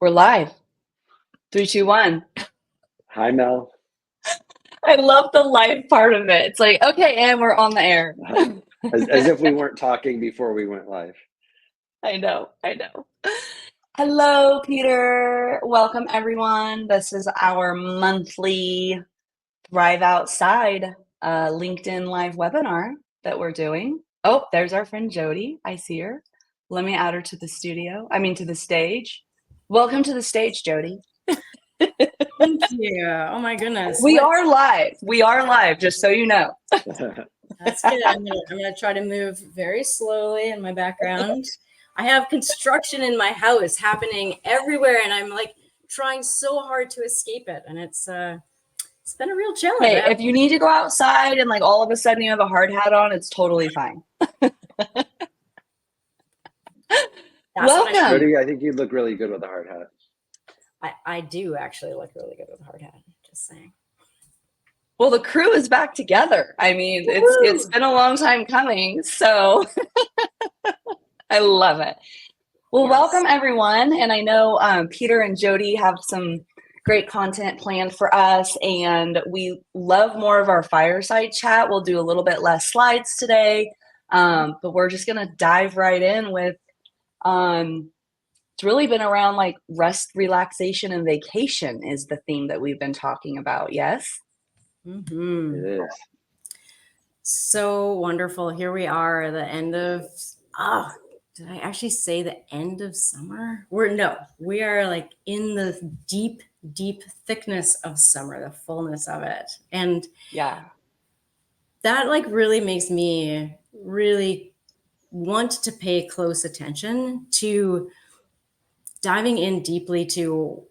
We're live. 3, 2, 1. Hi, Mel. I love the live part of it. It's like, okay, and we're on the air. As if we weren't talking before we went live. I know. Hello, Peter. Welcome, everyone. This is our monthly Thrive Outside LinkedIn live webinar that we're doing. Oh, there's our friend Jody. I see her. Let me add her to the to the stage. Welcome to the stage, Jody. Thank you. Oh my goodness. We are live, just so you know. That's good. I'm gonna try to move very slowly in my background. I have construction in my house happening everywhere, and I'm like trying so hard to escape it. And it's been a real challenge. Hey, if you need to go outside and like all of a sudden you have a hard hat on, it's totally fine. Welcome. Jody, I think you look really good with a hard hat. I do actually look really good with a hard hat. Just saying. Well, the crew is back together. I mean, it's been a long time coming, so I love it. Well, yes. Welcome everyone, and I know Peter and Jody have some great content planned for us, and we love more of our fireside chat. We'll do a little bit less slides today, but we're just gonna dive right in with. It's really been around like rest, relaxation, and vacation is the theme that we've been talking about. Yes. Mm-hmm. It is. So wonderful. Here we are, the end of, did I actually say the end of summer? We are like in the deep, deep thickness of summer, the fullness of it. And yeah, that like really makes me really want to pay close attention to diving in deeply to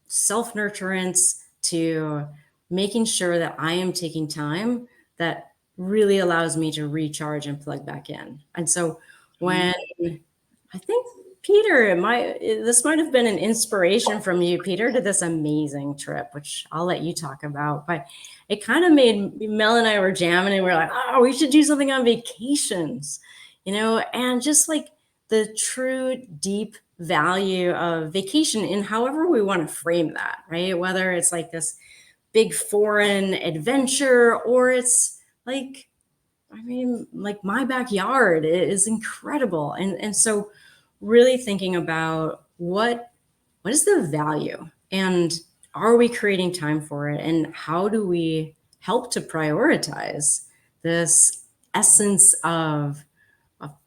self-nurturance, to making sure that I am taking time that really allows me to recharge and plug back in. And so when I think Peter, this might have been an inspiration from you, Peter, to this amazing trip, which I'll let you talk about, but it kind of made Mel and I were jamming and we were like, oh, we should do something on vacations, and just like the true deep value of vacation in however we want to frame that, right? Whether it's like this big foreign adventure or it's like, like my backyard is incredible. And so really thinking about what is the value and are we creating time for it? And how do we help to prioritize this essence of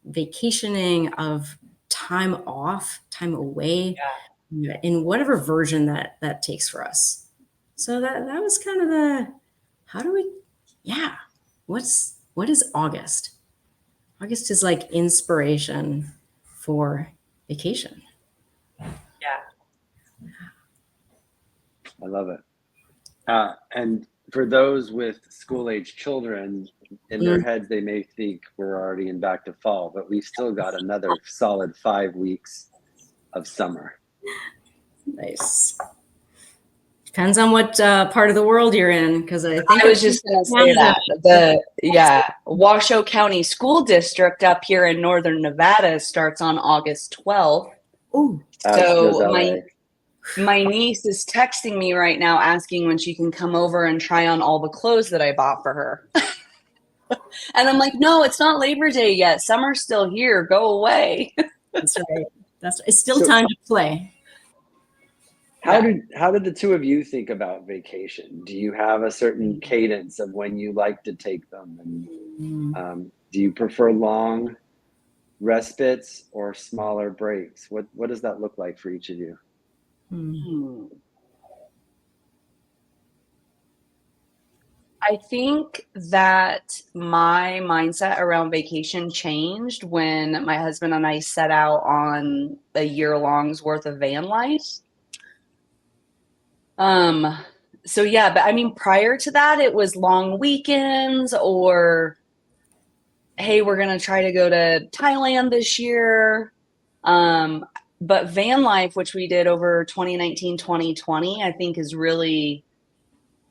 vacationing, of time off, time away, in whatever version that takes for us. So that was kind of what is August? August is like inspiration for vacation. Yeah. I love it. And for those with school-age children, in their heads, they may think we're already in back to fall, but we've still got another solid 5 weeks of summer. Nice. Depends on what part of the world you're in, because I think I was just going to say that Washoe County School District up here in northern Nevada starts on August 12th. Oh, so my niece is texting me right now asking when she can come over and try on all the clothes that I bought for her. And I'm like, no, it's not Labor Day yet. Summer's still here. Go away. That's right. It's still time to play. How did the two of you think about vacation? Do you have a certain cadence of when you like to take them? And do you prefer long respites or smaller breaks? What does that look like for each of you? I think that my mindset around vacation changed when my husband and I set out on a year-long's worth of van life. So yeah, but I mean, prior to that, it was long weekends or, hey, we're going to try to go to Thailand this year. But van life, which we did over 2019, 2020, I think is really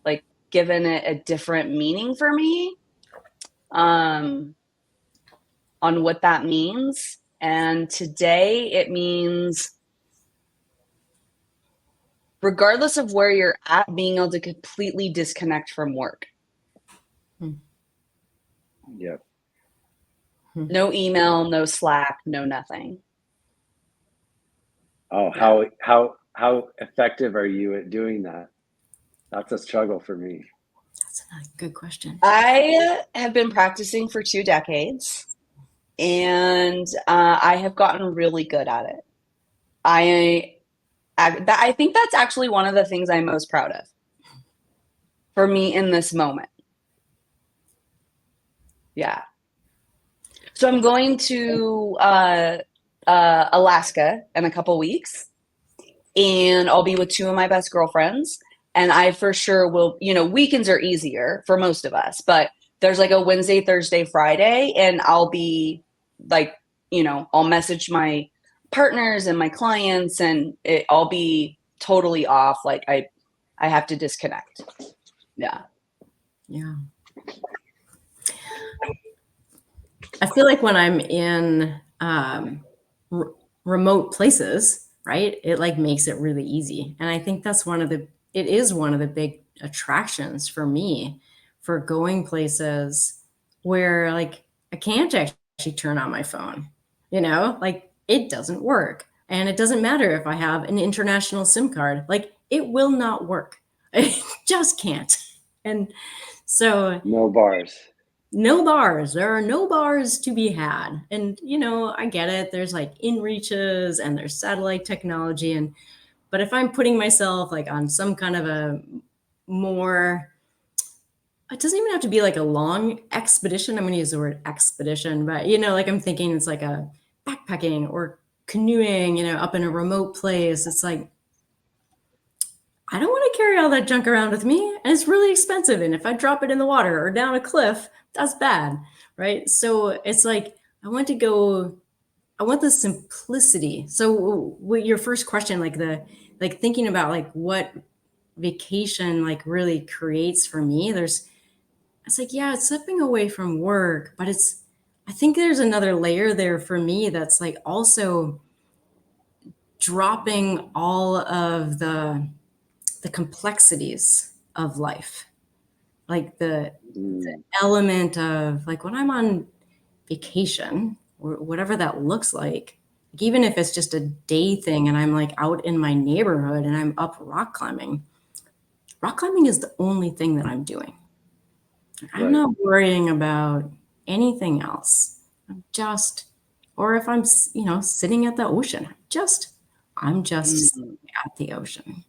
like given it a different meaning for me, on what that means. And today it means regardless of where you're at, being able to completely disconnect from work. Yep. No email, no Slack, no nothing. Oh, how effective are you at doing that? That's a struggle for me. That's a good question. I have been practicing for 2 decades, and I have gotten really good at it. I think that's actually one of the things I'm most proud of for me in this moment. Yeah. So I'm going to Alaska in a couple weeks, and I'll be with 2 of my best girlfriends. And I for sure will, weekends are easier for most of us, but there's like a Wednesday, Thursday, Friday, and I'll be like, I'll message my partners and my clients, and I'll be totally off. Like I have to disconnect. Yeah. Yeah. I feel like when I'm in remote places, right, it like makes it really easy. And I think that's it is one of the big attractions for me for going places where like I can't actually turn on my phone, like it doesn't work. And it doesn't matter if I have an international SIM card, like it will not work. I just can't. And so No bars. no bars. There are no bars to be had. And, I get it. There's like inReaches and there's satellite technology. But if I'm putting myself like on some kind of a more, it doesn't even have to be like a long expedition. I'm going to use the word expedition, but, like I'm thinking it's like a backpacking or canoeing, up in a remote place. It's like, I don't want to carry all that junk around with me, and it's really expensive. And if I drop it in the water or down a cliff, that's bad, right? So it's like I want the simplicity. So with your first question, like thinking about like what vacation like really creates for me, it's like, yeah, it's stepping away from work, but I think there's another layer there for me that's like also dropping all of the complexities of life, like the element of like when I'm on vacation or whatever that looks like even if it's just a day thing and I'm like out in my neighborhood and I'm up rock climbing is the only thing that I'm doing. I'm not worrying about anything else. Or if I'm, sitting at the ocean, I'm just sitting at the ocean.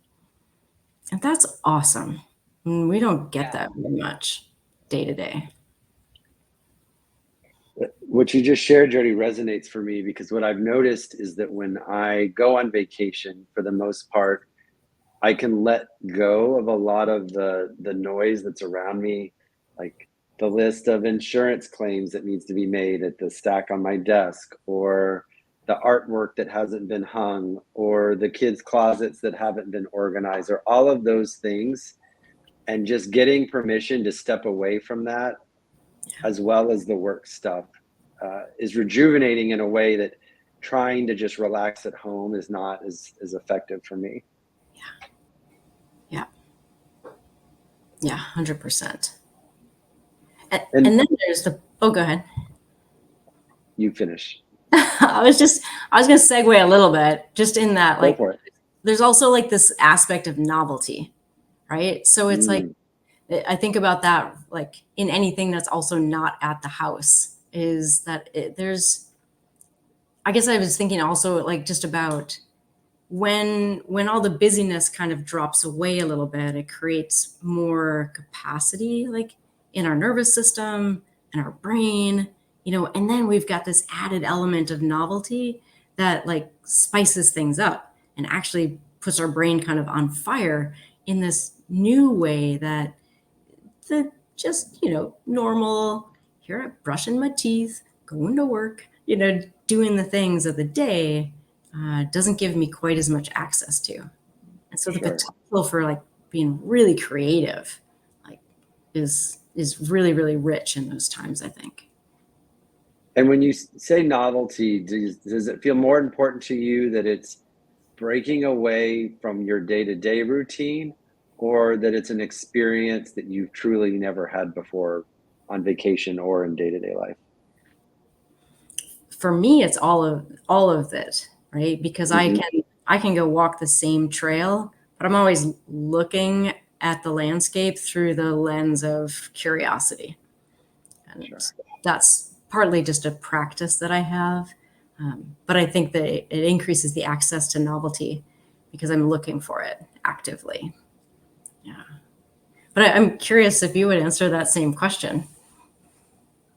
And that's awesome. We don't get that very much day to day. What you just shared, Jody, resonates for me because what I've noticed is that when I go on vacation, for the most part, I can let go of a lot of the noise that's around me, like the list of insurance claims that needs to be made at the stack on my desk, or the artwork that hasn't been hung, or the kids' closets that haven't been organized, or all of those things. And just getting permission to step away from that, as well as the work stuff, is rejuvenating in a way that trying to just relax at home is not as effective for me. Yeah, 100%. And then there's go ahead. You finish. I was going to segue a little bit just in that, like, there's also like this aspect of novelty, right? So it's like, I think about that, like in anything that's also not at the house is that I guess I was thinking also like just about when all the busyness kind of drops away a little bit, it creates more capacity, like in our nervous system and our brain, and then we've got this added element of novelty that like spices things up and actually puts our brain kind of on fire in this new way that the just, normal, here I'm brushing my teeth, going to work, doing the things of the day doesn't give me quite as much access to. And so the potential for like being really creative, like is really, really rich in those times, I think. And when you say novelty, does it feel more important to you that it's breaking away from your day-to-day routine, or that it's an experience that you've truly never had before on vacation or in day-to-day life? For me, it's all of it, right? Because Mhm. I can go walk the same trail, but I'm always looking at the landscape through the lens of curiosity. And Sure. that's partly just a practice that I have. But I think that it increases the access to novelty because I'm looking for it actively. Yeah. But I'm curious if you would answer that same question.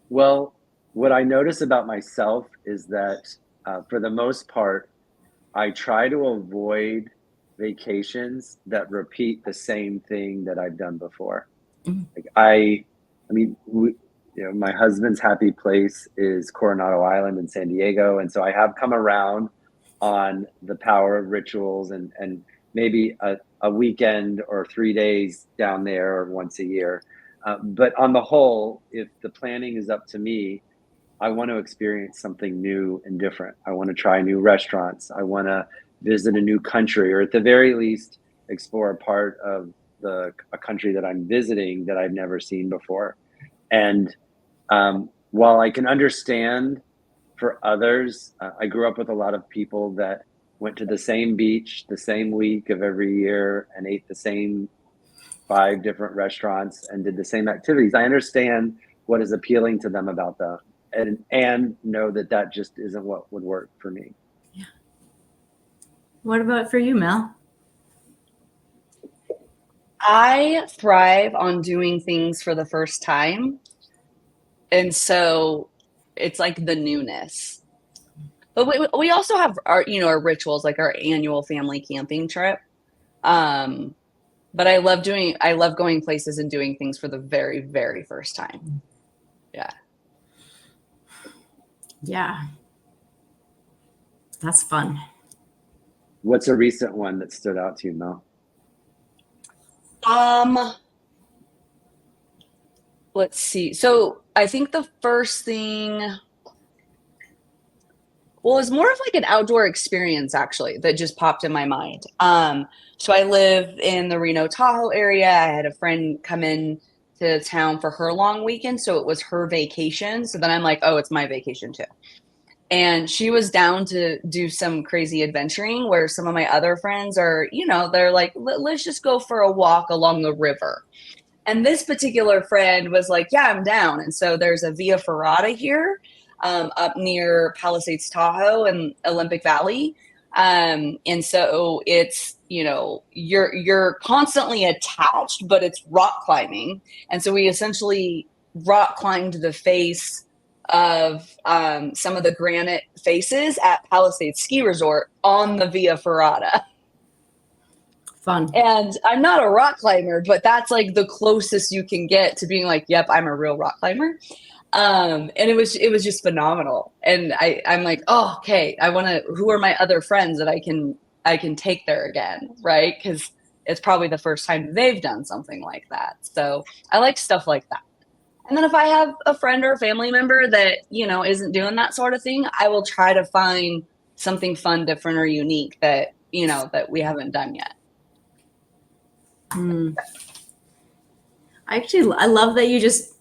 Well, what I notice about myself is that for the most part, I try to avoid vacations that repeat the same thing that I've done before. Mm. Like I mean, my husband's happy place is Coronado Island in San Diego, and so I have come around on the power of rituals and maybe a weekend or 3 days down there once a year. But on the whole, if the planning is up to me, I want to experience something new and different. I want to try new restaurants. I want to visit a new country, or at the very least, explore a part of a country that I'm visiting that I've never seen before. And while I can understand for others, I grew up with a lot of people that went to the same beach the same week of every year and ate the same 5 different restaurants and did the same activities. I understand what is appealing to them about them, and know that that just isn't what would work for me. Yeah. What about for you, Mel? I thrive on doing things for the first time. And so it's like the newness. But we also have our rituals, like our annual family camping trip. But I love going places and doing things for the very, very first time. Yeah. Yeah. That's fun. What's a recent one that stood out to you, Mel? Let's see. So I think the first thing, well, it's more of like an outdoor experience actually that just popped in my mind. So I live in the Reno Tahoe area. I had a friend come in to town for her long weekend, so it was her vacation. So then I'm like, oh, it's my vacation too. And she was down to do some crazy adventuring where some of my other friends are, they're like, let's just go for a walk along the river. And this particular friend was like, yeah, I'm down. And so there's a Via Ferrata here up near Palisades, Tahoe and Olympic Valley. And so it's, you're constantly attached, but it's rock climbing. And so we essentially rock climbed the face of some of the granite faces at Palisades Ski Resort on the Via Ferrata. Fun. And I'm not a rock climber, but that's like the closest you can get to being like, yep, I'm a real rock climber. And it was just phenomenal. And I'm like, oh, okay, who are my other friends that I can take there again, right? Because it's probably the first time they've done something like that. So I like stuff like that. And then if I have a friend or a family member that, isn't doing that sort of thing, I will try to find something fun, different, or unique that, that we haven't done yet. I love that you just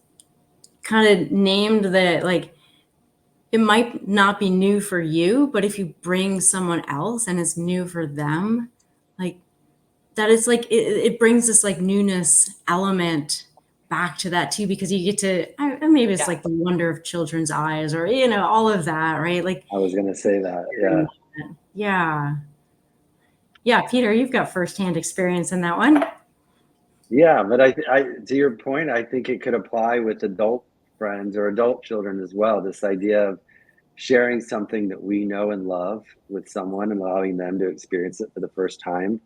kind of named that, like, it might not be new for you, but if you bring someone else and it's new for them, like that is like, it brings this like newness element back to that too, because you get to, maybe it's like the wonder of children's eyes or, all of that, right? Like, I was going to say that. Yeah. Yeah. Yeah. Peter, you've got firsthand experience in that one. Yeah. But I, to your point, I think it could apply with adult friends or adult children as well. This idea of sharing something that we know and love with someone and allowing them to experience it for the first time.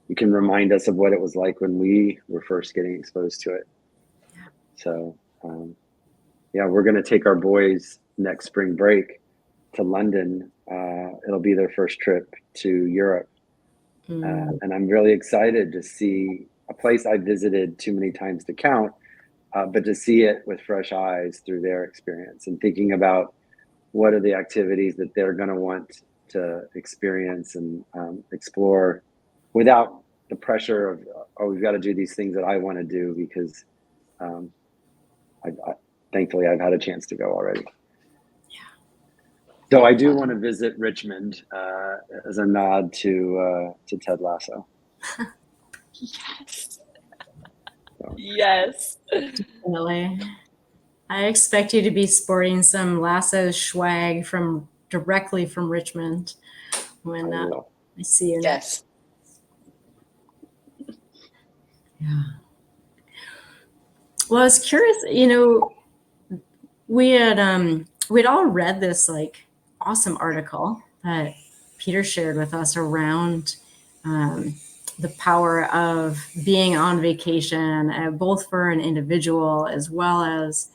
You can remind us of what it was like when we were first getting exposed to it. So, we're going to take our boys next spring break to London. It'll be their first trip to Europe. And I'm really excited to see a place I visited too many times to count, but to see it with fresh eyes through their experience and thinking about what are the activities that they're going to want to experience and explore without the pressure of, oh, we've got to do these things that I want to do, because thankfully I've had a chance to go already. So I do want to visit Richmond as a nod to Ted Lasso. Yes. So. Yes. Definitely. I expect you to be sporting some Lasso swag directly from Richmond when I see you next. Yeah. Well, I was curious, we'd all read this like awesome article that Peter shared with us around the power of being on vacation, both for an individual as well as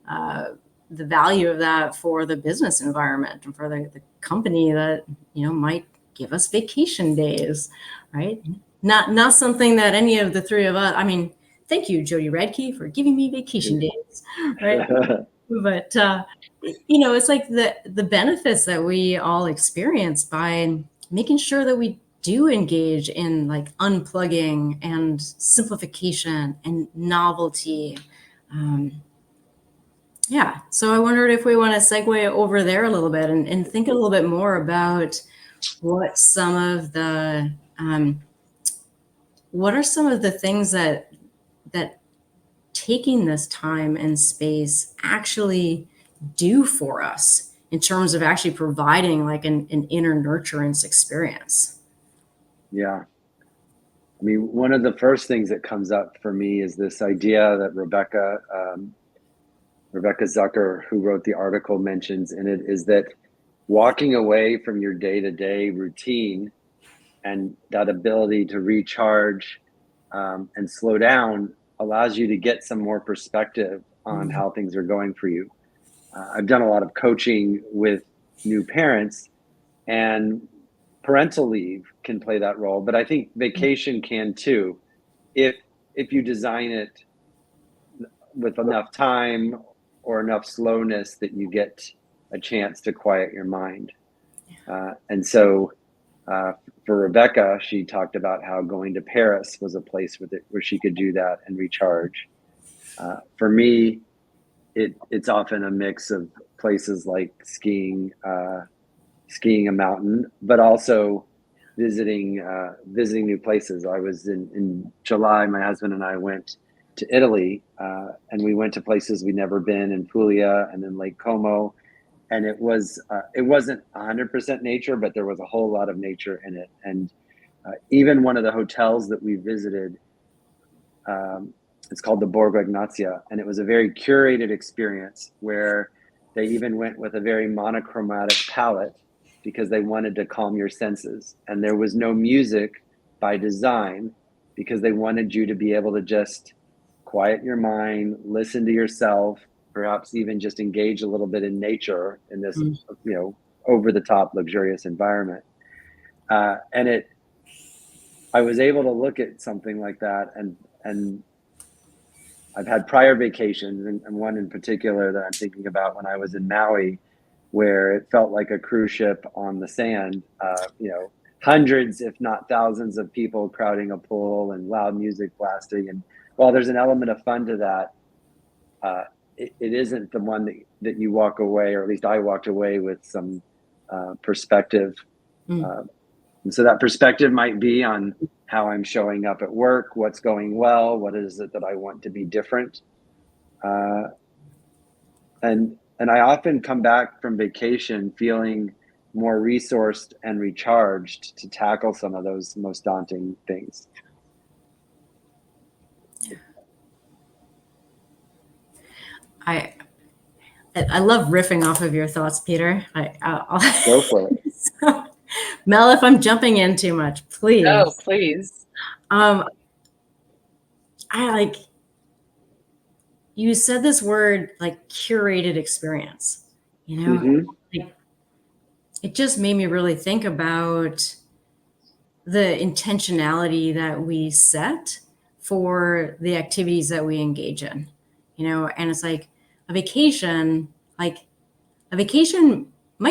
the value of that for the business environment and for the company that might give us vacation days, right? Not something that any of the three of us. I mean, thank you, Jody Radke, for giving me vacation days, right? But it's like the benefits that we all experience by making sure that we do engage in like unplugging and simplification and novelty. So I wondered if we want to segue over there a little bit and think a little bit more about what are some of the things that taking this time and space actually do for us in terms of actually providing like an inner nurturance experience. Yeah. I mean, one of the first things that comes up for me is this idea that Rebecca Zucker, who wrote the article, mentions in it, is that walking away from your day-to-day routine and that ability to recharge and slow down allows you to get some more perspective on how things are going for you. I've done a lot of coaching with new parents, and parental leave can play that role, but I think vacation can too, if you design it with enough time or enough slowness that you get a chance to quiet your mind. And so for Rebecca, she talked about how going to Paris was a place where she could do that and recharge. For me, it's often a mix of places like skiing a mountain, but also visiting new places. I was in July, my husband and I went to Italy, and we went to places we'd never been, in Puglia and then Lake Como. And it wasn't 100% nature, but there was a whole lot of nature in it. And even one of the hotels that we visited, it's called the Borgo Ignazia, and it was a very curated experience where they even went with a very monochromatic palette because they wanted to calm your senses. And there was no music by design because they wanted you to be able to just quiet your mind, listen to yourself, perhaps even just engage a little bit in nature in this, over the top luxurious environment. And I was able to look at something like that, and I've had prior vacations, and one in particular that I'm thinking about when I was in Maui, where it felt like a cruise ship on the sand, hundreds, if not thousands of people crowding a pool and loud music blasting. And while there's an element of fun to that, it isn't the one that you walk away, or at least I walked away with some perspective. And so that perspective might be on how I'm showing up at work, what's going well, what is it that I want to be different. And I often come back from vacation feeling more resourced and recharged to tackle some of those most daunting things. I love riffing off of your thoughts, Peter. I'll go for it. So, Mel, if I'm jumping in too much, please. Oh, please. You said this word, like curated experience, like, it just made me really think about the intentionality that we set for the activities that we engage in, and it's like a vacation might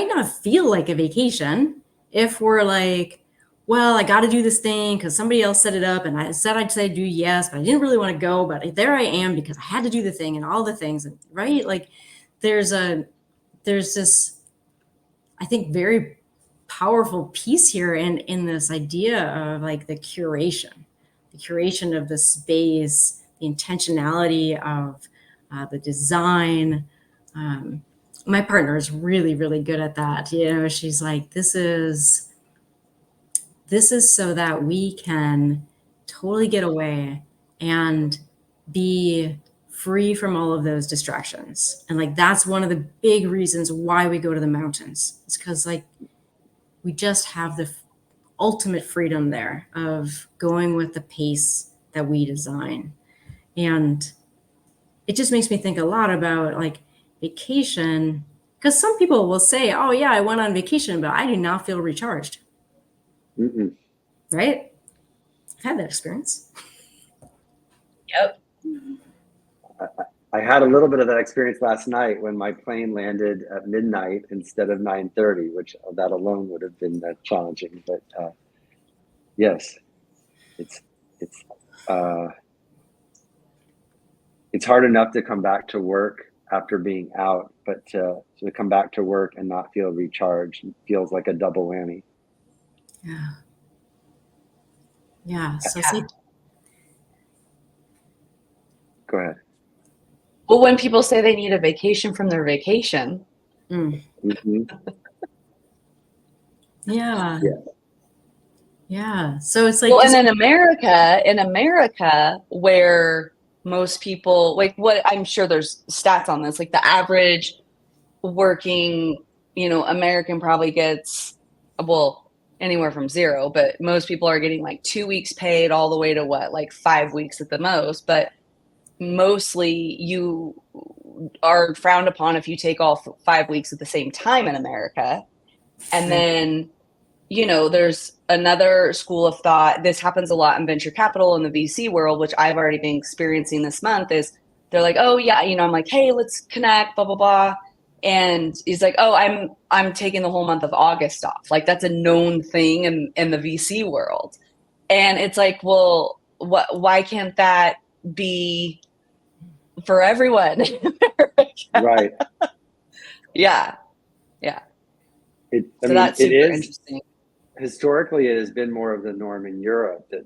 not feel like a vacation if we're like, well, I got to do this thing because somebody else set it up and I said I'd say do yes, but I didn't really want to go, but there I am because I had to do the thing and all the things, right? Like there's this, I think, very powerful piece here in this idea of like the curation of the space, the intentionality of the design. My partner is really, really good at that. You know, she's like, this is so that we can totally get away and be free from all of those distractions. And like, that's one of the big reasons why we go to the mountains. It's because like, we just have the ultimate freedom there of going with the pace that we design. And it just makes me think a lot about like vacation, because some people will say, oh yeah, I went on vacation, but I did not feel recharged. Mm-mm. Right? I've had that experience. Yep. I had a little bit of that experience last night when my plane landed at midnight instead of 9:30, which that alone would have been challenging. But yes, it's hard enough to come back to work after being out, but to come back to work and not feel recharged feels like a double whammy. Yeah. Yeah. So Yeah. Go ahead. Well, when people say they need a vacation from their vacation. Mm-hmm. Yeah. Yeah. Yeah. So it's like, well, and in America, where most people, like what I'm sure there's stats on this, like the average working, American probably gets, well, anywhere from 0, but most people are getting like 2 weeks paid all the way to what, like 5 weeks at the most. But mostly you are frowned upon if you take all 5 weeks at the same time in America. And then, there's another school of thought. This happens a lot in venture capital in the VC world, which I've already been experiencing this month, is they're like, oh yeah, I'm like, hey, let's connect, blah, blah, blah. And he's like, oh, I'm taking the whole month of August off. Like that's a known thing in the VC world. And it's like, well, why can't that be for everyone? Right. Yeah. Yeah. So that's super interesting. Historically, it has been more of the norm in Europe that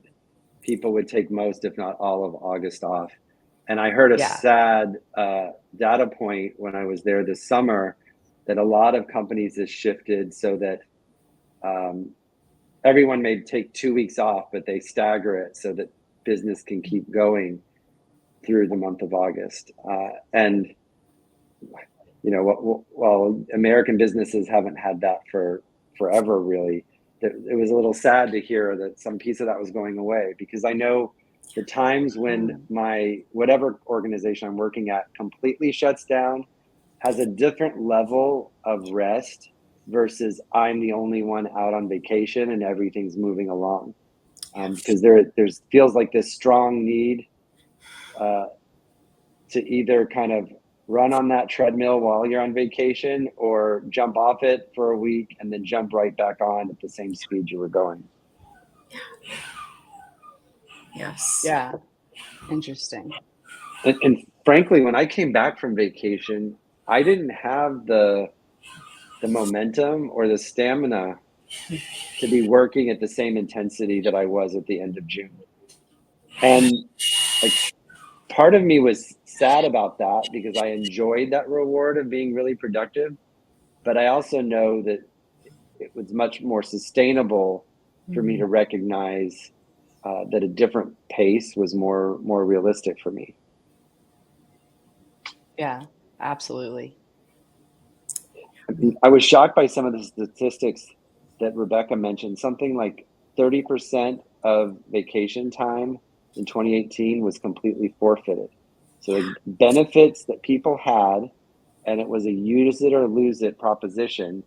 people would take most, if not all, of August off. And I heard a sad data point when I was there this summer that a lot of companies have shifted so that everyone may take 2 weeks off, but they stagger it so that business can keep going through the month of August. And while American businesses haven't had that for forever, really, it was a little sad to hear that some piece of that was going away, because I know the times when my whatever organization I'm working at completely shuts down has a different level of rest versus I'm the only one out on vacation and everything's moving along. Because there's feels like this strong need to either kind of run on that treadmill while you're on vacation or jump off it for a week and then jump right back on at the same speed you were going. Yes. Yeah. Interesting. And frankly, when I came back from vacation, I didn't have the momentum or the stamina to be working at the same intensity that I was at the end of June. And like, part of me was sad about that because I enjoyed that reward of being really productive. But I also know that it was much more sustainable for me to recognize that a different pace was more realistic for me. Yeah, absolutely. I was shocked by some of the statistics that Rebecca mentioned. Something like 30% of vacation time in 2018 was completely forfeited. So like benefits that people had, and it was a use it or lose it proposition,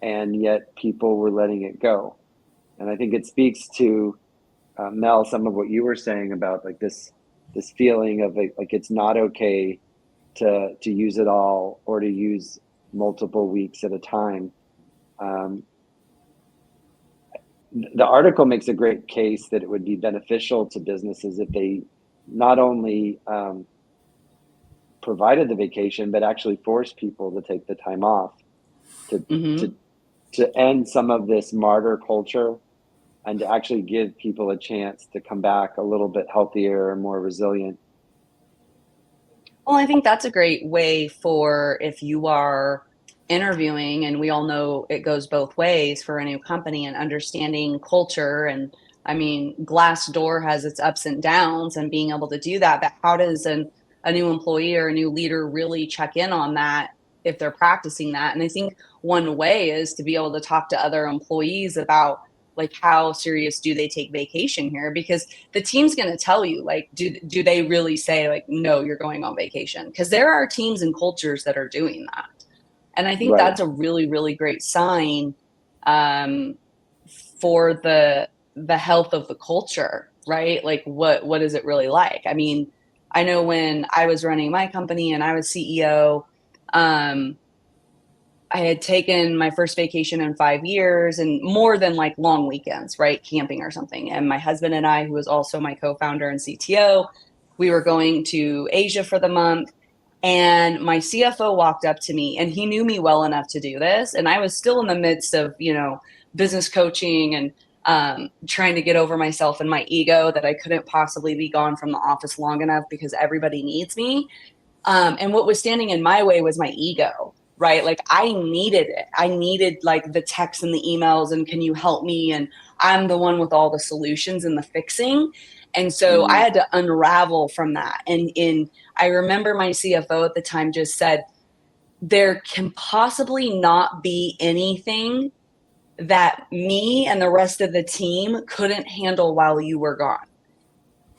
and yet people were letting it go. And I think it speaks to Mel, some of what you were saying about like this feeling of like it's not okay to use it all or to use multiple weeks at a time. the article makes a great case that it would be beneficial to businesses if they not only provided the vacation, but actually forced people to take the time off to end some of this martyr culture and to actually give people a chance to come back a little bit healthier and more resilient. Well, I think that's a great way for if you are interviewing, and we all know it goes both ways for a new company, and understanding culture. And I mean, Glassdoor has its ups and downs, and being able to do that. But how does a new employee or a new leader really check in on that if they're practicing that? And I think one way is to be able to talk to other employees about, like, how serious do they take vacation here? Because the team's going to tell you, like, do they really say, like, no, you're going on vacation? Because there are teams and cultures that are doing that. And I think that's a really, really great sign for the health of the culture, right? Like, what is it really like? I mean, I know when I was running my company and I was CEO, I had taken my first vacation in 5 years, and more than like long weekends, right? Camping or something. And my husband and I, who was also my co-founder and CTO, we were going to Asia for the month. And my CFO walked up to me, and he knew me well enough to do this. And I was still in the midst of, business coaching and trying to get over myself and my ego that I couldn't possibly be gone from the office long enough because everybody needs me. And what was standing in my way was my ego. Right? Like, I needed it. I needed like the texts and the emails and can you help me? And I'm the one with all the solutions and the fixing. And so I had to unravel from that. And I remember my CFO at the time just said, there can possibly not be anything that me and the rest of the team couldn't handle while you were gone.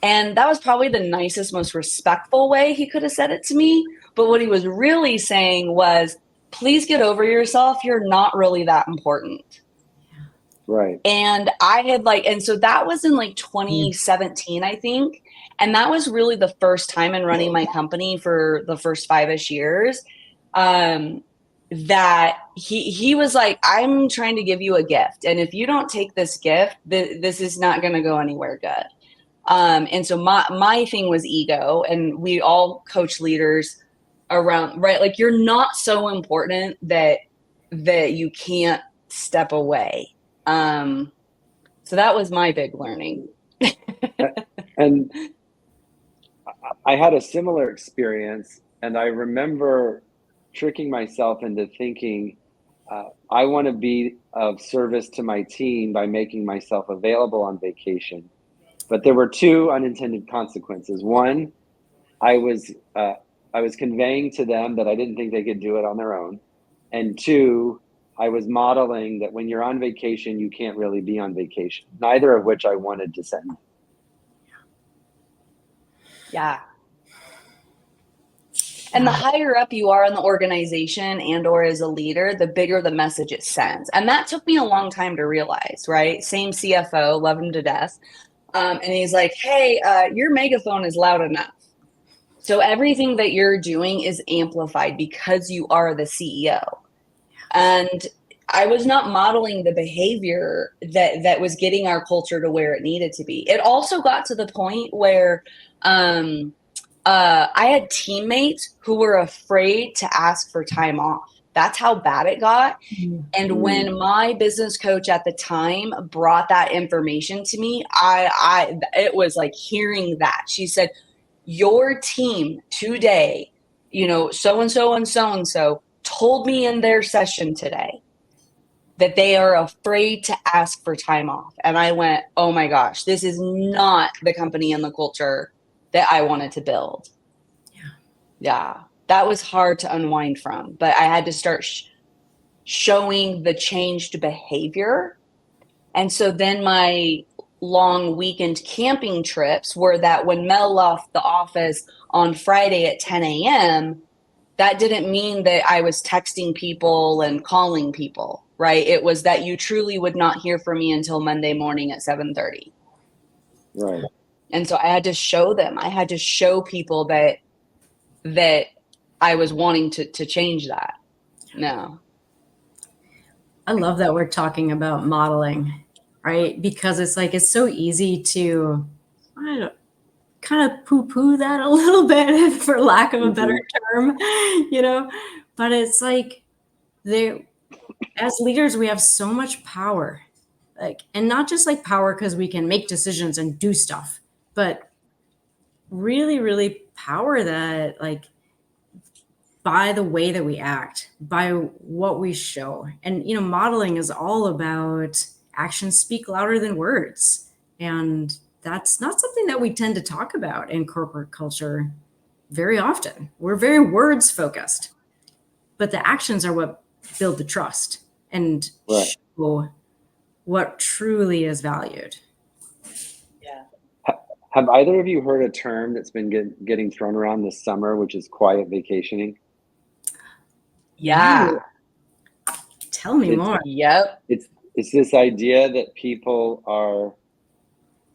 And that was probably the nicest, most respectful way he could have said it to me. But what he was really saying was, please get over yourself. You're not really that important. Right. And I had and so that was in like 2017, I think. And that was really the first time in running my company for the first 5-ish years, that he was like, I'm trying to give you a gift. And if you don't take this gift, this is not going to go anywhere good. And so my thing was ego, and we all coach leaders around, right? Like, you're not so important that you can't step away. So that was my big learning. And I had a similar experience, and I remember tricking myself into thinking, I want to be of service to my team by making myself available on vacation. But there were two unintended consequences. One, I was conveying to them that I didn't think they could do it on their own. And two, I was modeling that when you're on vacation, you can't really be on vacation. Neither of which I wanted to send. Yeah. And the higher up you are in the organization and or as a leader, the bigger the message it sends. And that took me a long time to realize, right? Same CFO, love him to death. And he's like, hey, your megaphone is loud enough. So everything that you're doing is amplified because you are the CEO. And I was not modeling the behavior that was getting our culture to where it needed to be. It also got to the point where I had teammates who were afraid to ask for time off. That's how bad it got. And when my business coach at the time brought that information to me, it was like hearing that. She said, your team today, so-and-so and so-and-so told me in their session today that they are afraid to ask for time off. And I went, oh my gosh, this is not the company and the culture that I wanted to build. Yeah. That was hard to unwind from, but I had to start showing the changed behavior. And so then my long weekend camping trips were that when Mel left the office on Friday at 10 a.m., that didn't mean that I was texting people and calling people, right? It was that you truly would not hear from me until Monday morning at 7:30. Right. And so I had to show them. I had to show people that I was wanting to change that. No. I love that we're talking about modeling, right? Because it's like, it's so easy to, I don't know, kind of poo-poo that a little bit, for lack of a better term, you know, but it's like, as leaders, we have so much power, like, and not just like power because we can make decisions and do stuff, but really, really power that, like, by the way that we act, by what we show. And, you know, modeling is all about actions speak louder than words. And that's not something that we tend to talk about in corporate culture very often. We're very words focused, but the actions are what build the trust and show what truly is valued. Yeah. Have either of you heard a term that's been getting thrown around this summer, which is quiet vacationing? Yeah. Tell me more. Yep. It's this idea that people are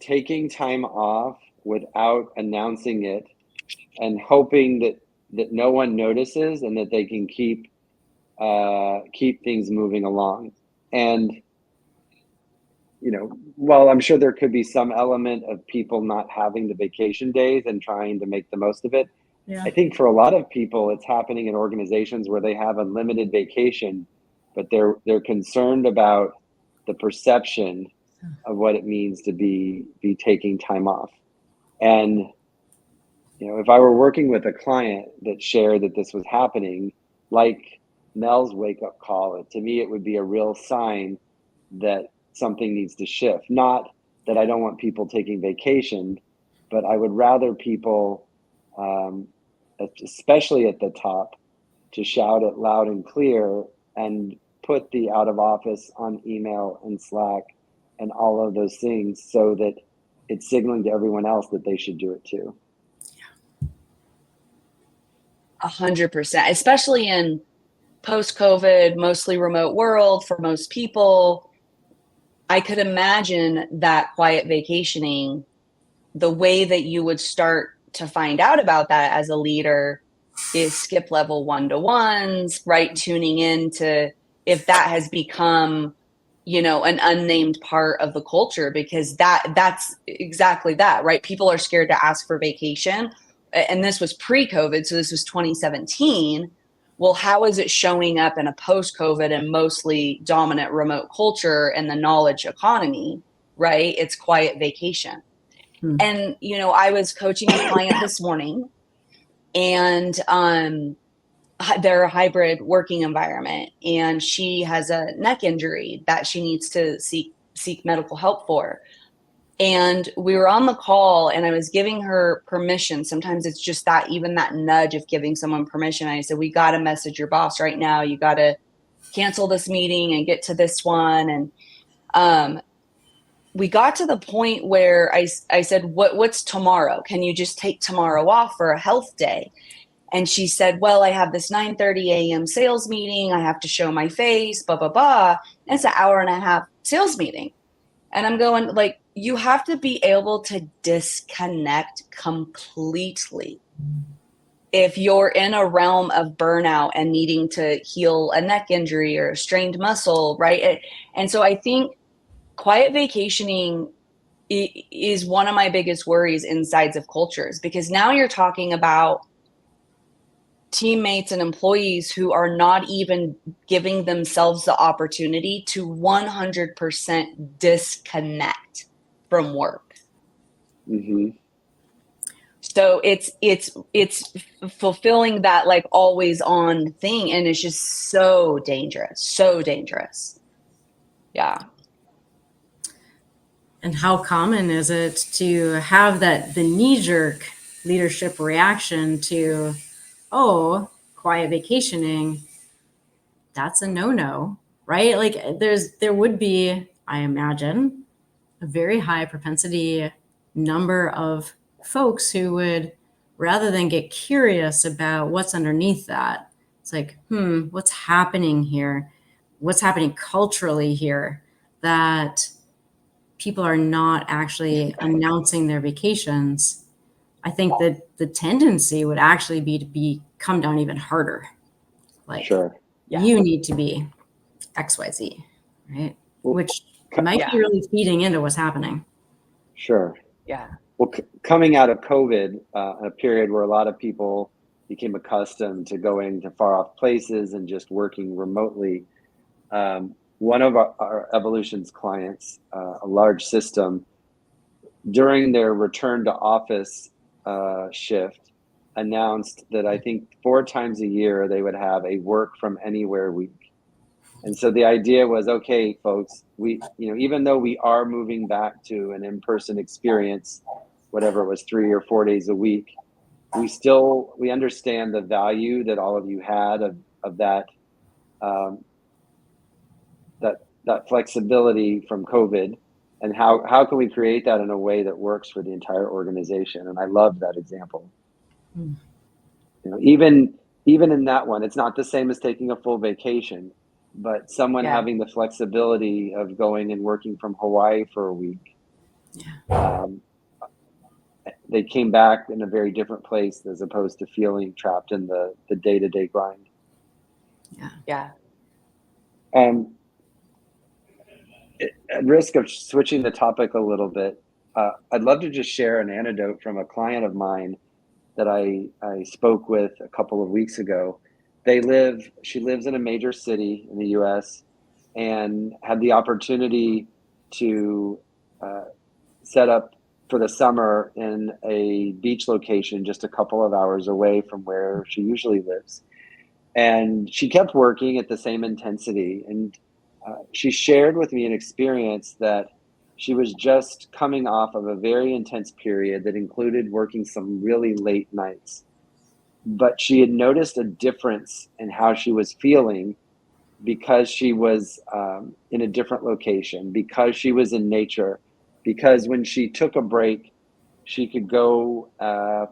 taking time off without announcing it and hoping that no one notices and that they can keep things moving along. And, you know, while I'm sure there could be some element of people not having the vacation days and trying to make the most of it, I think for a lot of people, it's happening in organizations where they have unlimited vacation, but they're concerned about the perception of what it means to be taking time off. And, you know, if I were working with a client that shared that this was happening, like Mel's wake-up call, to me, it would be a real sign that something needs to shift. Not that I don't want people taking vacation, but I would rather people, especially at the top, to shout it loud and clear and put the out of office on email and Slack and all of those things so that it's signaling to everyone else that they should do it too. 100%, especially in post-COVID, mostly remote world for most people. I could imagine that quiet vacationing, the way that you would start to find out about that as a leader is skip level one-to-ones, right? Tuning in to if that has become, you know, an unnamed part of the culture, because that's exactly that, right? People are scared to ask for vacation. And this was pre-COVID, so this was 2017. Well, how is it showing up in a post-COVID and mostly dominant remote culture and the knowledge economy, right? It's quiet vacation. And, you know, I was coaching a client this morning, and they're a hybrid working environment, and she has a neck injury that she needs to seek medical help for. And we were on the call, and I was giving her permission. Sometimes it's just that, even that nudge of giving someone permission. I said, we got to message your boss right now. You got to cancel this meeting and get to this one. And we got to the point where I said, what's tomorrow? Can you just take tomorrow off for a health day? And she said, well, I have this 9:30 a.m. sales meeting. I have to show my face, blah, blah, blah. And it's an hour and a half sales meeting. And I'm going, like, you have to be able to disconnect completely if you're in a realm of burnout and needing to heal a neck injury or a strained muscle, right? And so I think quiet vacationing is one of my biggest worries inside of cultures, because now you're talking about teammates and employees who are not even giving themselves the opportunity to 100% disconnect from work. Mm-hmm. So it's fulfilling that like always on thing, and it's just so dangerous. Yeah. And how common is it to have the knee-jerk leadership reaction to, oh, quiet vacationing, that's a no-no, right? Like there would be, I imagine, a very high propensity number of folks who would, rather than get curious about what's underneath that, it's like, what's happening here? What's happening culturally here that people are not actually announcing their vacations? I think that the tendency would actually be to come down even harder. Like, sure. You need to be XYZ, right? Well, Which might be really feeding into what's happening. Sure. Yeah. Well, coming out of COVID, a period where a lot of people became accustomed to going to far off places and just working remotely. One of our Evolution's clients, a large system, during their return to office shift, announced that I think 4 times a year they would have a work from anywhere week. And so the idea was, okay, folks, even though we are moving back to an in-person experience, whatever it was, 3 or 4 days a week, we understand the value that all of you had of that that flexibility from COVID, and how can we create that in a way that works for the entire organization? And I love that example. Even in that one, it's not the same as taking a full vacation, but someone having the flexibility of going and working from Hawaii for a week. They came back in a very different place as opposed to feeling trapped in the day-to-day grind. Yeah. At risk of switching the topic a little bit, I'd love to just share an anecdote from a client of mine that I spoke with a couple of weeks ago. She lives in a major city in the US and had the opportunity to set up for the summer in a beach location just a couple of hours away from where she usually lives. And she kept working at the same intensity. And she shared with me an experience that she was just coming off of a very intense period that included working some really late nights. But she had noticed a difference in how she was feeling because she was in a different location, because she was in nature, because when she took a break, she could go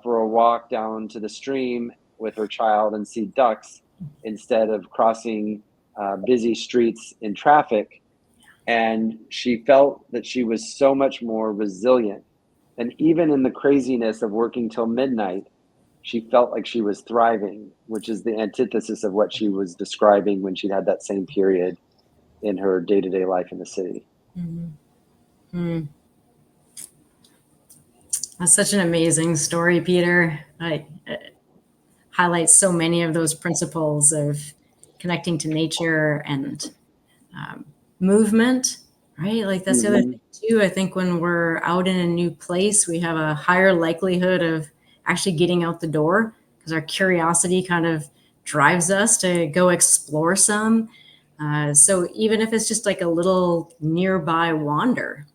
for a walk down to the stream with her child and see ducks instead of crossing busy streets in traffic. And she felt that she was so much more resilient. And even in the craziness of working till midnight, she felt like she was thriving, which is the antithesis of what she was describing when she'd had that same period in her day-to-day life in the city. That's such an amazing story, Peter. It highlights so many of those principles of connecting to nature and movement, right? Like that's the other thing too. I think when we're out in a new place, we have a higher likelihood of actually getting out the door because our curiosity kind of drives us to go explore some. So even if it's just like a little nearby wander,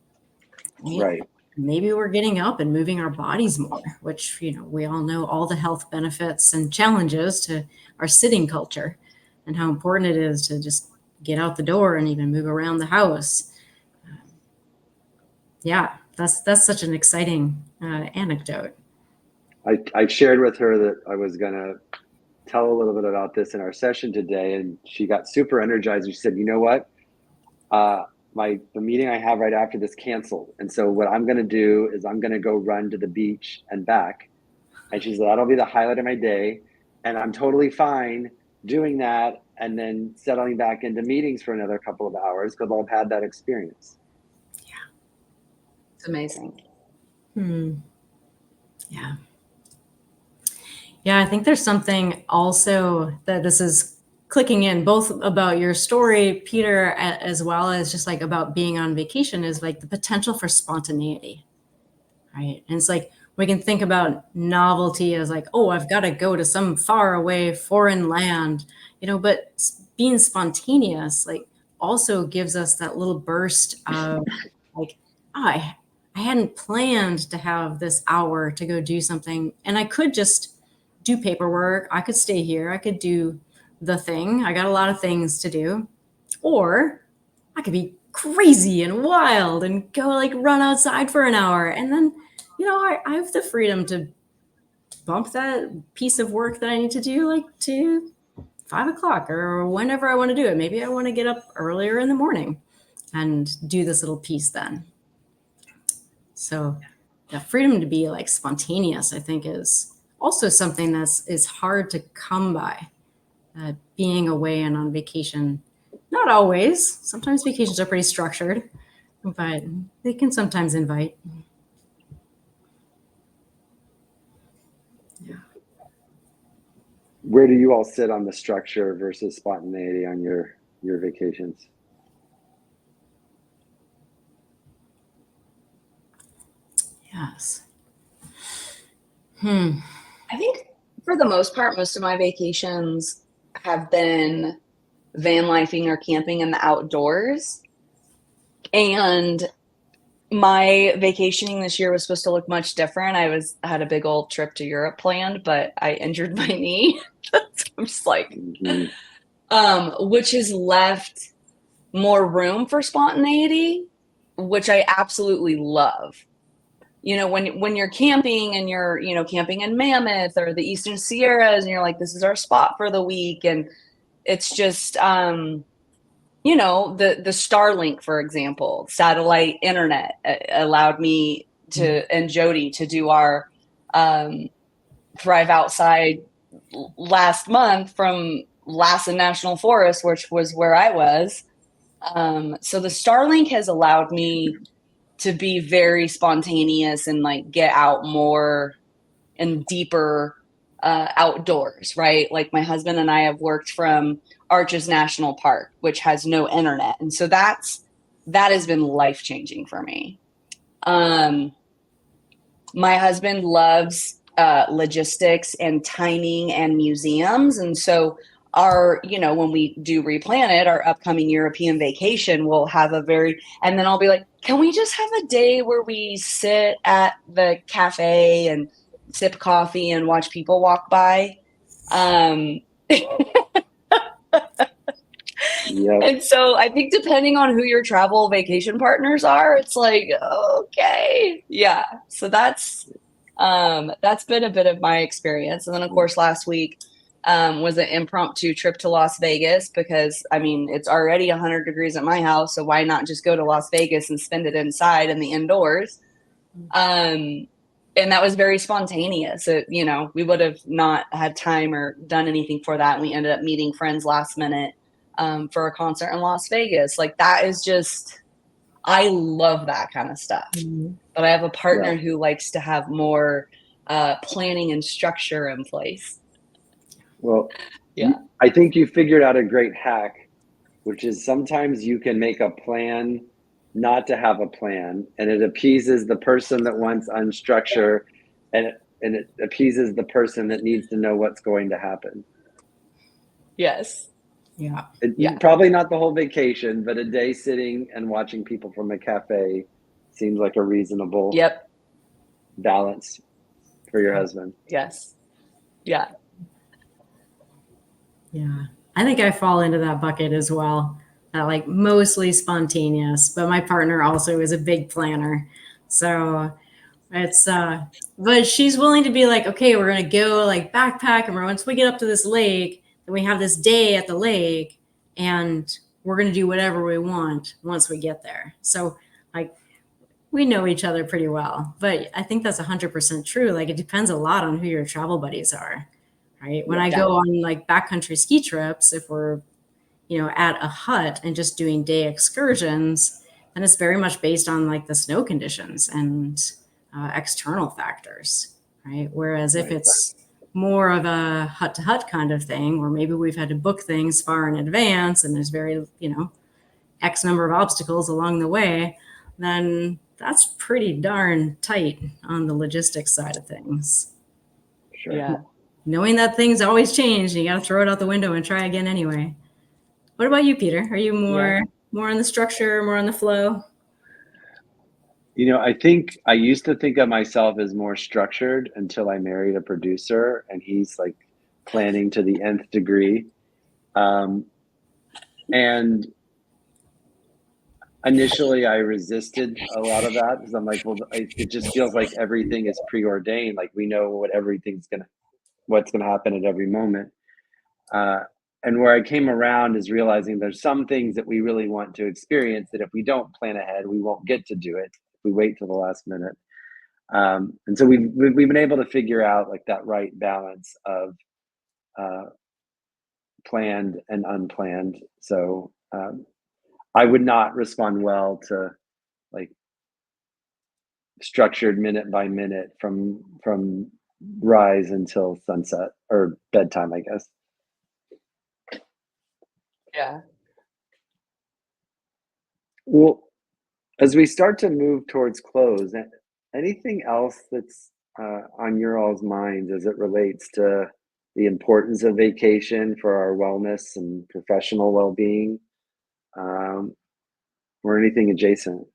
Right. Maybe we're getting up and moving our bodies more, which, we all know all the health benefits and challenges to our sitting culture and how important it is to just get out the door and even move around the house. That's such an exciting anecdote. I shared with her that I was going to tell a little bit about this in our session today, and she got super energized. She said, you know what? The meeting I have right after this canceled. And so what I'm going to do is I'm going to go run to the beach and back. And she said, that'll be the highlight of my day. And I'm totally fine doing that and then settling back into meetings for another couple of hours because I've had that experience. Yeah. It's amazing. Yeah. Yeah, I think there's something also that this is clicking in both about your story, Peter, as well as just like about being on vacation is like the potential for spontaneity, right? And it's like we can think about novelty as like, oh, I've got to go to some far away foreign land, but being spontaneous like also gives us that little burst of like, I hadn't planned to have this hour to go do something, and I could just do paperwork. I could stay here. I could do the thing. I got a lot of things to do. Or I could be crazy and wild and go like run outside for an hour. And then, I have the freedom to bump that piece of work that I need to do like to 5 o'clock or whenever I want to do it. Maybe I want to get up earlier in the morning and do this little piece then. So the freedom to be like spontaneous, I think, is also something is hard to come by. Being away and on vacation, not always. Sometimes vacations are pretty structured, but they can sometimes invite. Where do you all sit on the structure versus spontaneity on your vacations? Yes. I think for the most part, most of my vacations have been van lifing or camping in the outdoors. And my vacationing this year was supposed to look much different. I had a big old trip to Europe planned, but I injured my knee. So I'm just like, which has left more room for spontaneity, which I absolutely love. You know, when you're camping and you're, you know, camping in Mammoth or the Eastern Sierras, and you're like, this is our spot for the week, and it's just you know, the Starlink, for example, satellite internet allowed me to and Jody to do our Thrive Outside last month from Lassen National Forest, which was where I was. So the Starlink has allowed me to be very spontaneous and like get out more and deeper outdoors, right? Like my husband and I have worked from Arches National Park, which has no internet. And so that has been life-changing for me. My husband loves logistics and timing and museums. And so our, you know, when we do Replanet, our upcoming European vacation, we'll have and then I'll be like, can we just have a day where we sit at the cafe and sip coffee and watch people walk by? Yep. And so I think depending on who your travel vacation partners are, it's like, okay, yeah. So that's been a bit of my experience. And then of course last week was an impromptu trip to Las Vegas because I mean it's already 100 degrees at my house, so why not just go to Las Vegas and spend it inside in the indoors? And that was very spontaneous. You know, we would have not had time or done anything for that. And we ended up meeting friends last minute for a concert in Las Vegas. Like that is just, I love that kind of stuff. But I have a partner who likes to have more planning and structure in place. Well, yeah. I think you figured out a great hack, which is sometimes you can make a plan not to have a plan, and it appeases the person that wants unstructure, and it appeases the person that needs to know what's going to happen. Yes. Yeah. Probably not the whole vacation, but a day sitting and watching people from a cafe seems like a reasonable balance for your husband. Yes. Yeah. Yeah. I think I fall into that bucket as well. Like mostly spontaneous, but my partner also is a big planner. So it's but she's willing to be like, okay, we're gonna go like backpack, and once we get up to this lake, then we have this day at the lake, and we're gonna do whatever we want once we get there. So like we know each other pretty well, but I think that's 100% true. Like it depends a lot on who your travel buddies are, right? When I go on like backcountry ski trips, if we're, you know, at a hut and just doing day excursions, then it's very much based on like the snow conditions and external factors, right? Whereas if it's more of a hut to hut kind of thing, or maybe we've had to book things far in advance and there's very, you know, X number of obstacles along the way, then that's pretty darn tight on the logistics side of things. Sure. Yeah. Knowing that things always change and you got to throw it out the window and try again anyway. What about you, Peter? Are you more on the structure, more on the flow? You know, I think I used to think of myself as more structured until I married a producer, and he's like planning to the nth degree. And initially I resisted a lot of that because I'm like, well, it just feels like everything is preordained. Like we know what's going to happen at every moment. And where I came around is realizing there's some things that we really want to experience that if we don't plan ahead, we won't get to do it if we wait till the last minute. And so we've been able to figure out like that right balance of planned and unplanned. So I would not respond well to structured minute by minute from rise until sunset or bedtime, I guess. Yeah. Well, as we start to move towards close, anything else that's on your all's minds as it relates to the importance of vacation for our wellness and professional well-being, or anything adjacent?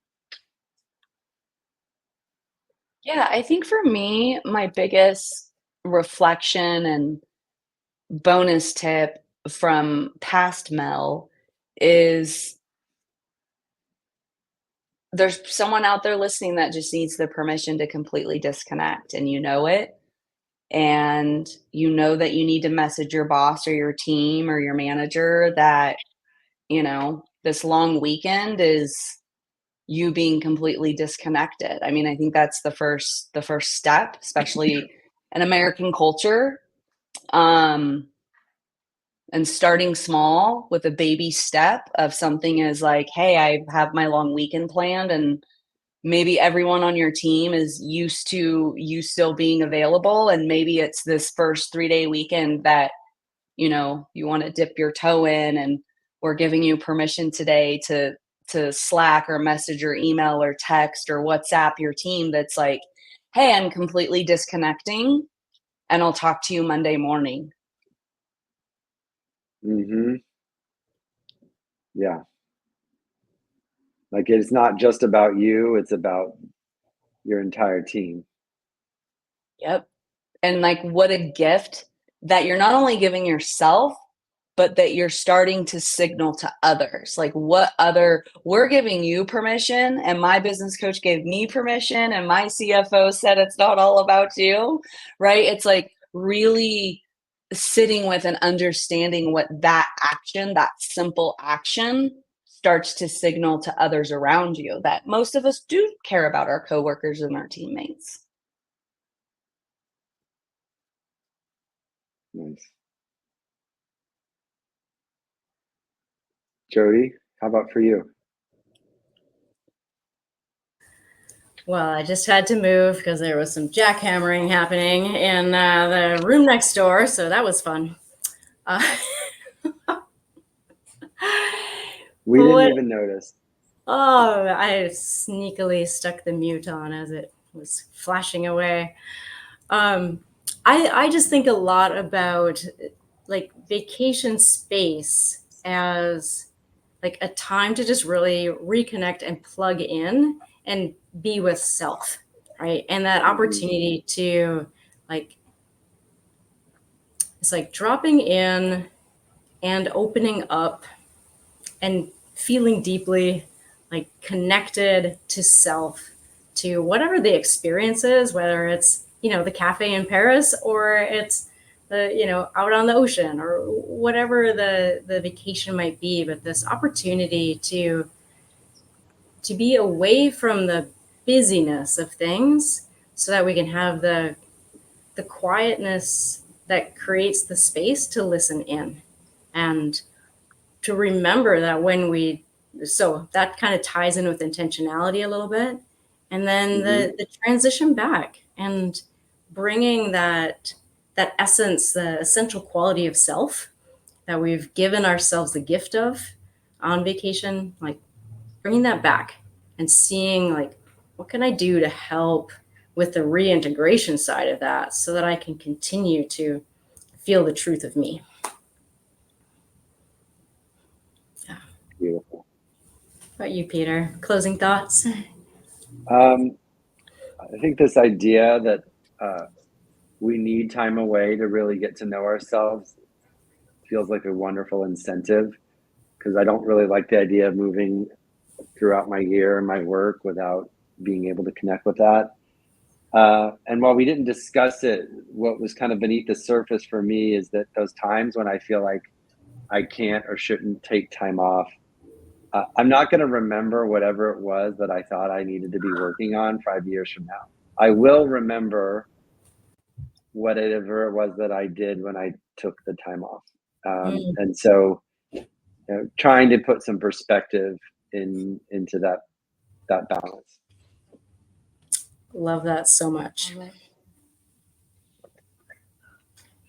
Yeah, I think for me, my biggest reflection and bonus tip from past Mel is there's someone out there listening that just needs the permission to completely disconnect, and you know it. And you know that you need to message your boss or your team or your manager that, this long weekend is you being completely disconnected. I mean, I think that's the first step, especially in American culture. And starting small with a baby step of something is like, hey, I have my long weekend planned, and maybe everyone on your team is used to you still being available, and maybe it's this first 3-day weekend that you want to dip your toe in, and we're giving you permission today to Slack or message or email or text or WhatsApp your team that's like, hey, I'm completely disconnecting and I'll talk to you Monday morning. Mm-hmm. Yeah. Like, it's not just about you, it's about your entire team. Yep. And like, what a gift that you're not only giving yourself, but that you're starting to signal to others. Like, we're giving you permission, and my business coach gave me permission, and my CFO said it's not all about you, right? It's like really sitting with and understanding what that simple action starts to signal to others around you, that most of us do care about our coworkers and our teammates. Nice. Jody, how about for you? Well, I just had to move because there was some jackhammering happening in the room next door, so that was fun. We didn't even notice. Oh, I sneakily stuck the mute on as it was flashing away. I just think a lot about like vacation space as like a time to just really reconnect and plug in and be with self, right? And that opportunity to like, it's like dropping in and opening up and feeling deeply like connected to self, to whatever the experience is, whether it's, the cafe in Paris, or it's the, out on the ocean, or whatever the vacation might be. But this opportunity to be away from the busyness of things so that we can have the quietness that creates the space to listen in, and to remember that so that kind of ties in with intentionality a little bit. And then the transition back and bringing that essence, the essential quality of self that we've given ourselves the gift of on vacation, like bringing that back and seeing like, what can I do to help with the reintegration side of that so that I can continue to feel the truth of me. Yeah. Beautiful. What about you, Peter? Closing thoughts? I think this idea that we need time away to really get to know ourselves feels like a wonderful incentive, because I don't really like the idea of moving throughout my year and my work without being able to connect with that. And while we didn't discuss it, what was kind of beneath the surface for me is that those times when I feel like I can't or shouldn't take time off, I'm not going to remember whatever it was that I thought I needed to be working on 5 years from now. I will remember whatever it was that I did when I took the time off. And so trying to put some perspective into that balance. Love that so much.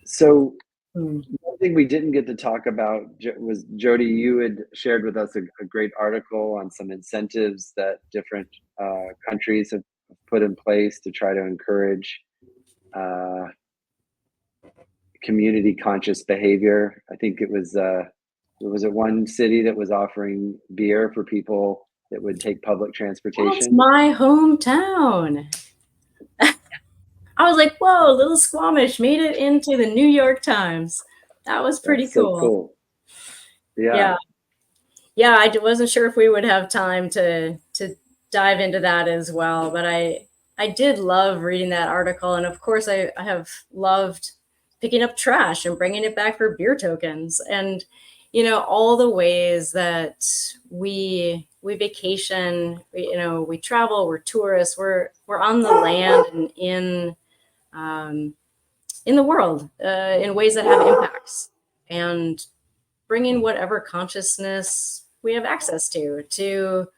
So one thing we didn't get to talk about was, Jody, you had shared with us a great article on some incentives that different countries have put in place to try to encourage community conscious behavior. I think it was one city that was offering beer for people that would take public transportation. That's my hometown. I was like, whoa, Little Squamish made it into the New York Times. That was pretty cool. So cool. Yeah. Yeah, I wasn't sure if we would have time to dive into that as well, but I did love reading that article. And of course, I have loved picking up trash and bringing it back for beer tokens. And, all the ways that we vacation, we travel, we're tourists, we're on the land and in the world in ways that have impacts, and bringing whatever consciousness we have access to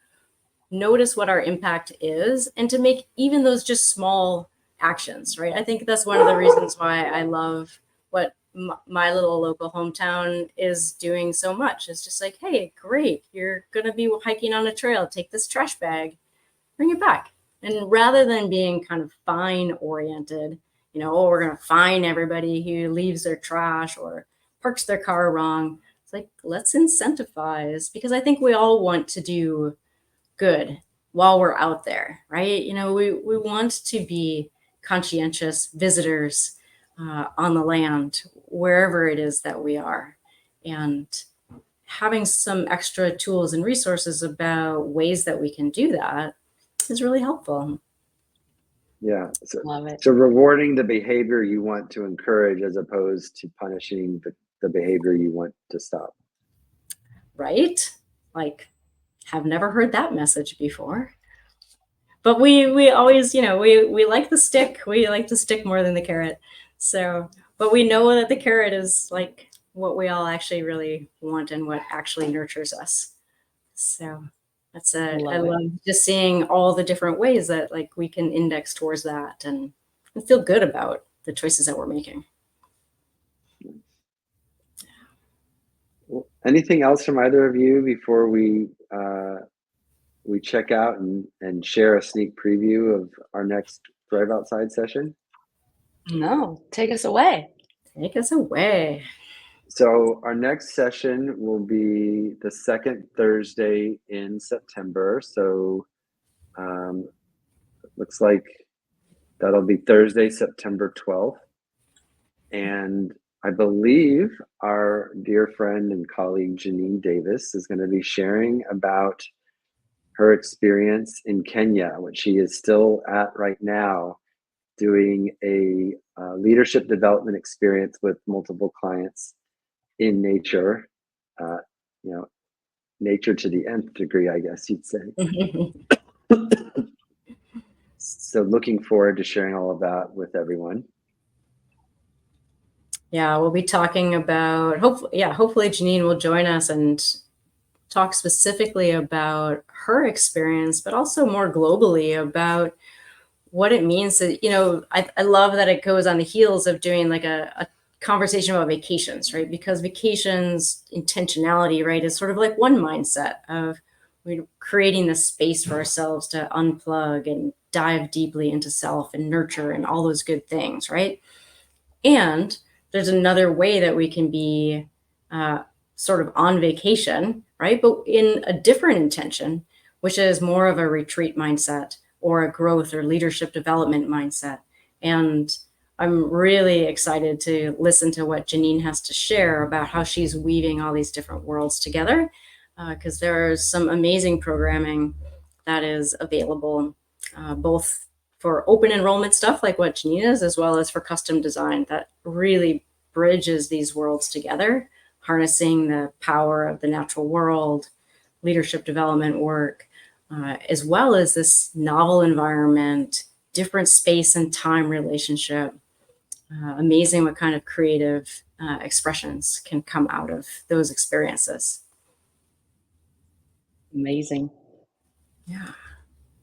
notice what our impact is, and to make even those just small actions, right? I think that's one of the reasons why I love what my little local hometown is doing so much. It's just like, hey, great, you're going to be hiking on a trail, take this trash bag, bring it back. And rather than being kind of fine oriented, we're going to fine everybody who leaves their trash or parks their car wrong. It's like, let's incentivize, because I think we all want to do good while we're out there, right? We want to be conscientious visitors on the land, wherever it is that we are. And having some extra tools and resources about ways that we can do that is really helpful. Yeah. Love it. So rewarding the behavior you want to encourage as opposed to punishing the behavior you want to stop. Right? Like, have never heard that message before. But we always, we like the stick. We like the stick more than the carrot. So, but we know that the carrot is like what we all actually really want and what actually nurtures us. So I love just seeing all the different ways that like we can index towards that and feel good about the choices that we're making. Well, anything else from either of you before we check out and share a sneak preview of our next Thrive Outside session? No, take us away. Take us away. So our next session will be the second Thursday in September. So looks like that'll be Thursday, September 12th. And I believe our dear friend and colleague Janine Davis is going to be sharing about her experience in Kenya, which she is still at right now, doing a leadership development experience with multiple clients in nature, nature to the nth degree, I guess you'd say. So looking forward to sharing all of that with everyone. Yeah, we'll be talking about, hopefully Janine will join us and talk specifically about her experience, but also more globally about what it means that, I love that it goes on the heels of doing like a conversation about vacations, right? Because vacations intentionality, right, is sort of like one mindset of creating the space for ourselves to unplug and dive deeply into self and nurture and all those good things, right? And there's another way that we can be sort of on vacation, right? But in a different intention, which is more of a retreat mindset or a growth or leadership development mindset. And I'm really excited to listen to what Janine has to share about how she's weaving all these different worlds together, because there's some amazing programming that is available, both for open enrollment stuff like what Janine is, as well as for custom design that really bridges these worlds together, harnessing the power of the natural world, leadership development work, as well as this novel environment, different space and time relationship. Amazing what kind of creative expressions can come out of those experiences. Amazing. Yeah.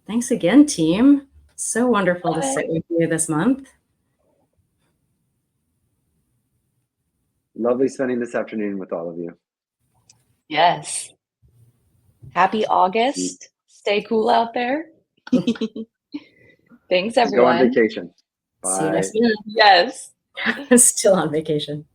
Thanks again, team. So wonderful to Okay. sit with you this month. Lovely spending this afternoon with all of you. Yes. Happy August. Stay cool out there. Thanks, Go on everyone. vacation. See you Bye. next month. Yes. Still on vacation.